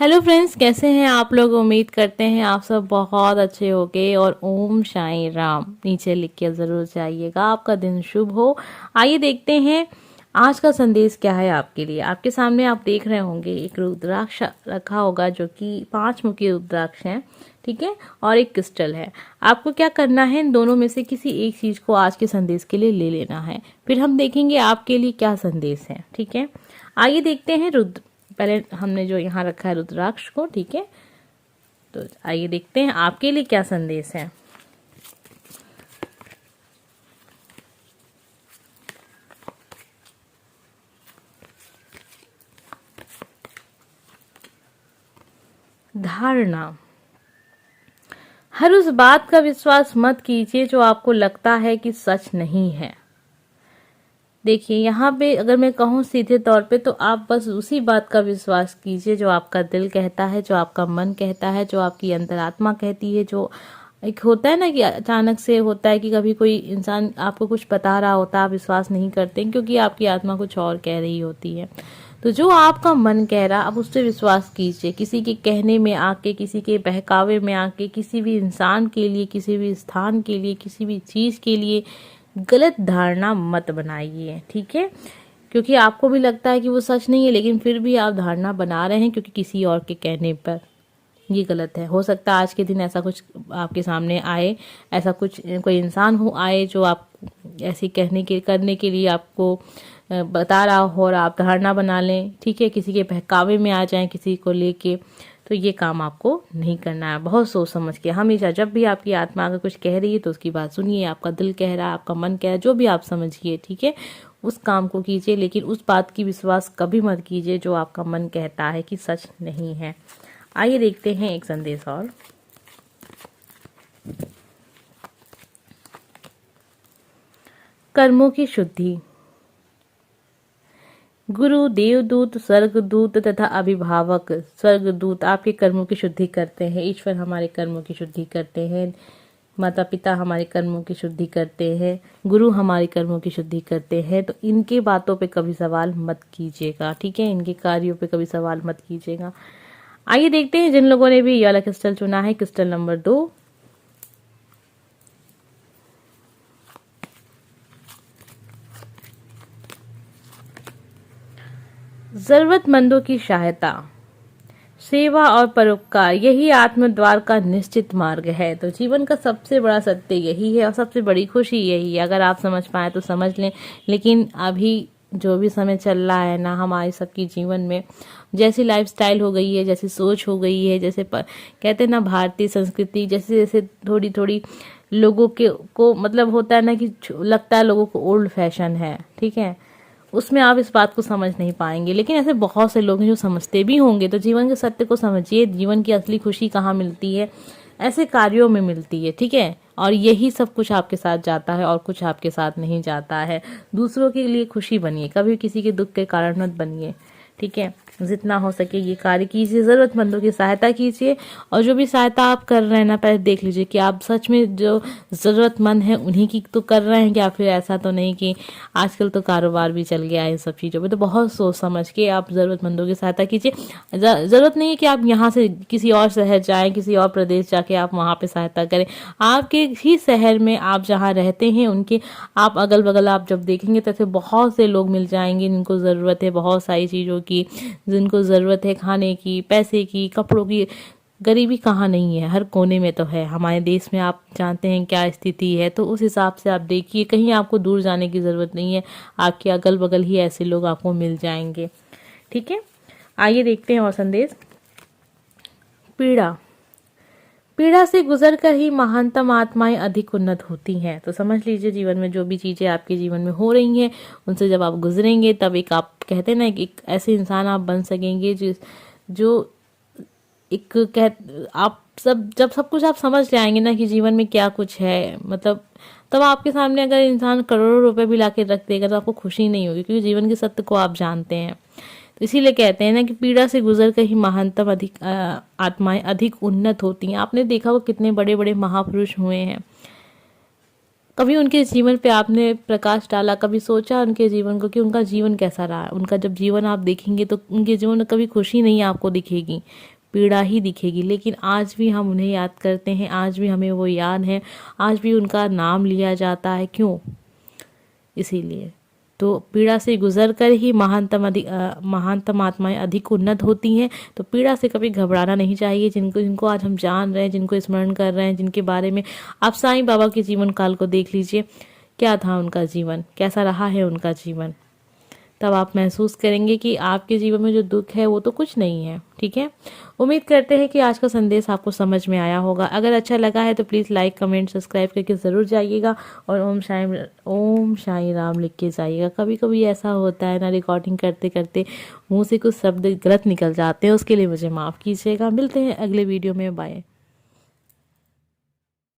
Hello friends, कैसे हैं आप लोग। उम्मीद करते हैं आप सब बहुत अच्छे होंगे और ओम साईं राम नीचे लिख के ज़रूर जाइएगा। आपका दिन शुभ हो। आइए देखते हैं आज का संदेश क्या है आपके लिए। आपके सामने आप देख रहे होंगे एक रुद्राक्ष रखा होगा जो कि 5 मुखी रुद्राक्ष है, ठीक है, और एक क्रिस्टल है। आपको क्या करना है, इन दोनों में से किसी एक चीज़ को आज के संदेश के लिए ले लेना है। फिर हम देखेंगे आपके लिए क्या संदेश है, ठीक है। आइए देखते हैं रुद्र पहले हमने जो यहाँ रखा है रुद्राक्ष को, ठीक है। तो आइए देखते हैं आपके लिए क्या संदेश है। धारणा। हर उस बात का विश्वास मत कीजिए जो आपको लगता है कि सच नहीं है। देखिए यहाँ पे अगर मैं कहूँ सीधे तौर पे, तो आप बस उसी बात का विश्वास कीजिए जो आपका दिल कहता है, जो आपका मन कहता है, जो आपकी अंतरात्मा कहती है। जो एक होता है ना कि अचानक से होता है कि कभी कोई इंसान आपको कुछ बता रहा होता है, आप विश्वास नहीं करते क्योंकि आपकी आत्मा कुछ और कह रही होती है। तो जो आपका मन कह रहा, आप उस पर विश्वास कीजिए। किसी के कहने में आके, किसी के बहकावे में आके, किसी भी इंसान के लिए, किसी भी स्थान के लिए, किसी भी चीज के लिए गलत धारणा मत बनाइए, ठीक है। क्योंकि आपको भी लगता है कि वो सच नहीं है, लेकिन फिर भी आप धारणा बना रहे हैं क्योंकि किसी और के कहने पर। ये गलत है। हो सकता है आज के दिन ऐसा कुछ आपके सामने आए, ऐसा कुछ कोई इंसान हो आए जो आप ऐसे कहने के करने के लिए आपको बता रहा हो और आप धारणा बना लें, ठीक है। किसी के बहकावे में आ जाएं किसी को लेके, तो ये काम आपको नहीं करना है। बहुत सोच समझ के हमेशा, जब भी आपकी आत्मा अगर कुछ कह रही है तो उसकी बात सुनिए। आपका दिल कह रहा है, आपका मन कह रहा है, जो भी आप समझिए, ठीक है, उस काम को कीजिए। लेकिन उस बात की विश्वास कभी मत कीजिए जो आपका मन कहता है कि सच नहीं है। आइए देखते हैं एक संदेश और। कर्मों की शुद्धि। गुरु, देवदूत, स्वर्गदूत तथा अभिभावक स्वर्गदूत आपके कर्मों की शुद्धि करते हैं। ईश्वर हमारे कर्मों की शुद्धि करते हैं। माता पिता हमारे कर्मों की शुद्धि करते हैं। गुरु हमारे कर्मों की शुद्धि करते हैं। तो इनके बातों पे कभी सवाल मत कीजिएगा, ठीक है। इनके कार्यों पे कभी सवाल मत कीजिएगा। आइए देखते हैं जिन लोगों ने भी ये वाला क्रिस्टल चुना है, क्रिस्टल नंबर 2। जरूरतमंदों की सहायता, सेवा और परोपकार, यही आत्मद्वार का निश्चित मार्ग है। तो जीवन का सबसे बड़ा सत्य यही है और सबसे बड़ी खुशी यही है। अगर आप समझ पाए तो समझ लें। लेकिन अभी जो भी समय चल रहा है ना हमारे सबकी जीवन में, जैसी लाइफस्टाइल हो गई है, जैसी सोच हो गई है, जैसे कहते हैं ना भारतीय संस्कृति, जैसे जैसे थोड़ी थोड़ी लोगों के को मतलब होता है ना कि लगता है लोगों को ओल्ड फैशन है, ठीक है, उसमें आप इस बात को समझ नहीं पाएंगे। लेकिन ऐसे बहुत से लोग हैं जो समझते भी होंगे। तो जीवन के सत्य को समझिए। जीवन की असली खुशी कहाँ मिलती है? ऐसे कार्यों में मिलती है, ठीक है। और यही सब कुछ आपके साथ जाता है और कुछ आपके साथ नहीं जाता है। दूसरों के लिए खुशी बनिए, कभी किसी के दुख के कारण मत बनिए, ठीक है। जितना हो सके ये कार्य कीजिए, जरूरतमंदों की सहायता कीजिए। और जो भी सहायता आप कर रहे हैं ना, पहले देख लीजिए कि आप सच में जो जरूरतमंद है उन्हीं की तो कर रहे हैं, या फिर ऐसा तो नहीं कि आजकल तो कारोबार भी चल गया है इन सब चीज़ों पे। तो बहुत सोच समझ के आप जरूरतमंदों की सहायता कीजिए। जरूरत नहीं है कि आप यहाँ से किसी और शहर जाएं, किसी और प्रदेश जाके आप वहाँ पे सहायता करें। आपके ही शहर में आप जहाँ रहते हैं उनके आप अगल बगल आप जब देखेंगे तो ऐसे बहुत से लोग मिल जाएंगे जिनको ज़रूरत है बहुत सारी चीज़ों की, जिनको ज़रूरत है खाने की, पैसे की, कपड़ों की। गरीबी कहाँ नहीं है, हर कोने में तो है। हमारे देश में आप जानते हैं क्या स्थिति है। तो उस हिसाब से आप देखिए, कहीं आपको दूर जाने की ज़रूरत नहीं है। आपके अगल बगल ही ऐसे लोग आपको मिल जाएंगे, ठीक है। आइए देखते हैं और संदेश। पीड़ा। पीड़ा से गुजरकर ही महानतम आत्माएं अधिक उन्नत होती हैं। तो समझ लीजिए जीवन में जो भी चीज़ें आपके जीवन में हो रही हैं उनसे जब आप गुजरेंगे तब एक आप कहते हैं ना कि एक ऐसे इंसान आप बन सकेंगे जो एक आप जब सब कुछ आप समझ जाएंगे ना कि जीवन में क्या कुछ है, मतलब तब आपके सामने अगर इंसान करोड़ों रुपए भी लाके रख देगा तो आपको खुशी नहीं होगी, क्योंकि जीवन के सत्य को आप जानते हैं। तो इसीलिए कहते हैं ना कि पीड़ा से गुजर कर ही महानतम आत्माएं अधिक उन्नत होती हैं। आपने देखा वो कितने बड़े बड़े महापुरुष हुए हैं, कभी उनके जीवन पे आपने प्रकाश डाला, कभी सोचा उनके जीवन को कि उनका जीवन कैसा रहा? उनका जब जीवन आप देखेंगे तो उनके जीवन में कभी खुशी नहीं आपको दिखेगी, पीड़ा ही दिखेगी। लेकिन आज भी हम उन्हें याद करते हैं, आज भी हमें वो याद है, आज भी उनका नाम लिया जाता है। क्यों? इसीलिए तो पीड़ा से गुजर कर ही महानतम आत्माएं अधिक उन्नत होती हैं। तो पीड़ा से कभी घबराना नहीं चाहिए। जिनको जिनको आज हम जान रहे हैं, जिनको स्मरण कर रहे हैं, जिनके बारे में आप साईं बाबा के जीवन काल को देख लीजिए, क्या था उनका जीवन, कैसा रहा है उनका जीवन, तब आप महसूस करेंगे कि आपके जीवन में जो दुख है वो तो कुछ नहीं है। ठीक है, उम्मीद करते हैं कि आज का संदेश आपको समझ में आया होगा। अगर अच्छा लगा है तो प्लीज़ लाइक, कमेंट, सब्सक्राइब करके ज़रूर जाइएगा और ओम साईं राम लिख के जाइएगा। कभी कभी ऐसा होता है ना, रिकॉर्डिंग करते करते मुंह से कुछ शब्द गलत निकल जाते हैं, उसके लिए मुझे माफ़ कीजिएगा। मिलते हैं अगले वीडियो में, बाय।